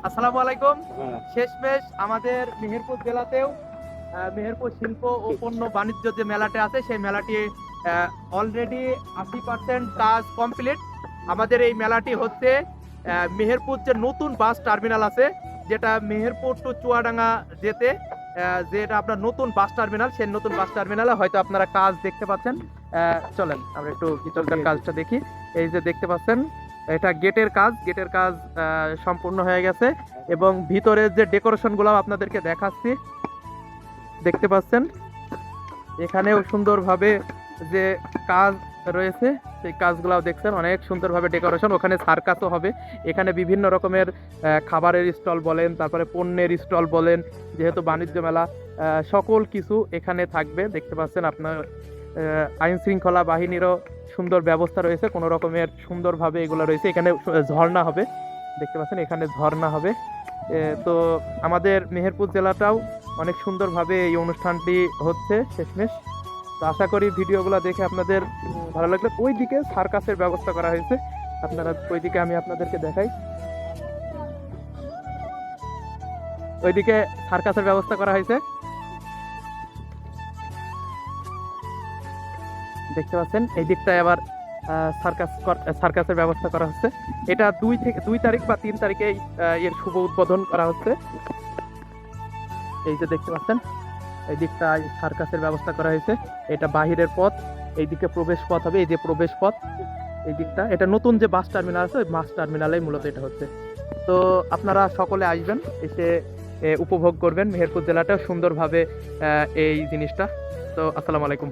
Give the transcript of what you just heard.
আসসালামু আলাইকুম। শেষমেশ আমাদের মেহেরপুর জেলাতেও মেহেরপুর শিল্প ও পণ্য বাণিজ্য যে মেলাটি আছে সেই মেলাটি অলরেডি 80% কাজ কমপ্লিট। আমাদের এই মেলাটি হচ্ছে মেহেরপুর যে নতুন বাস টার্মিনাল আছে, যেটা মেহেরপুর টু চুয়াডাঙ্গা যেতে যেটা আপনার নতুন বাস টার্মিনাল, সেই নতুন বাস টার্মিনালে হয়তো আপনারা কাজ দেখতে পাচ্ছেন। চলেন আমরা একটু ভিতরকার কাজটা দেখি। এই যে দেখতে পাচ্ছেন, এটা গেটের কাজ সম্পূর্ণ হয়ে গেছে এবং ভিতরের যে ডেকোরেশন গুলো আপনাদেরকে দেখাচ্ছি, দেখতে পাচ্ছেন এখানেও সুন্দরভাবে যে কাজ রয়েছে সেই কাজগুলাও দেখছেন, অনেক সুন্দরভাবে ডেকোরেশন। ওখানে সার্কাসও হবে, এখানে বিভিন্ন রকমের খাবারের স্টল বলেন, তারপরে পণ্যের স্টল বলেন, যেহেতু বাণিজ্য মেলা সকল কিছু এখানে থাকবে। দেখতে পাচ্ছেন আপনার আইন শৃঙ্খলা বাহিনীরও সুন্দর ব্যবস্থা রয়েছে, কোনো রকমের সুন্দরভাবে এগুলো রয়েছে। এখানে ঝর্ণা হবে, দেখতে পাচ্ছেন এখানে ঝর্ণা হবে। তো আমাদের মেহেরপুর জেলাটাও অনেক সুন্দরভাবে এই অনুষ্ঠানটি হচ্ছে শেষমেশ। তো আশা করি ভিডিওগুলো দেখে আপনাদের ভালো লাগবে। ওই দিকে সার্কাসের ব্যবস্থা করা হয়েছে, আপনারা ওই দিকে আমি আপনাদেরকে দেখাই। ওইদিকে সার্কাসের ব্যবস্থা করা হয়েছে, দেখতে পাচ্ছেন। এই দিকটায় আবার সার্কাসের ব্যবস্থা করা হচ্ছে। এটা 2 তারিখ বা 3 তারিখে এর শুভ উদ্বোধন করা হচ্ছে। এই যে দেখতে পাচ্ছেন, এই দিকটায় সার্কাসের ব্যবস্থা করা হয়েছে। এটা বাহিরের পথ, এইদিকে প্রবেশ পথ হবে, এই যে প্রবেশ পথ এই দিকটা। এটা নতুন যে বাস টার্মিনাল আছে ওই বাস টার্মিনালেই মূলত এটা হচ্ছে। তো আপনারা সকলে আসবেন, এসে উপভোগ করবেন মেহেরপুর জেলাটা সুন্দরভাবে এই জিনিসটা। তো আসসালামু আলাইকুম।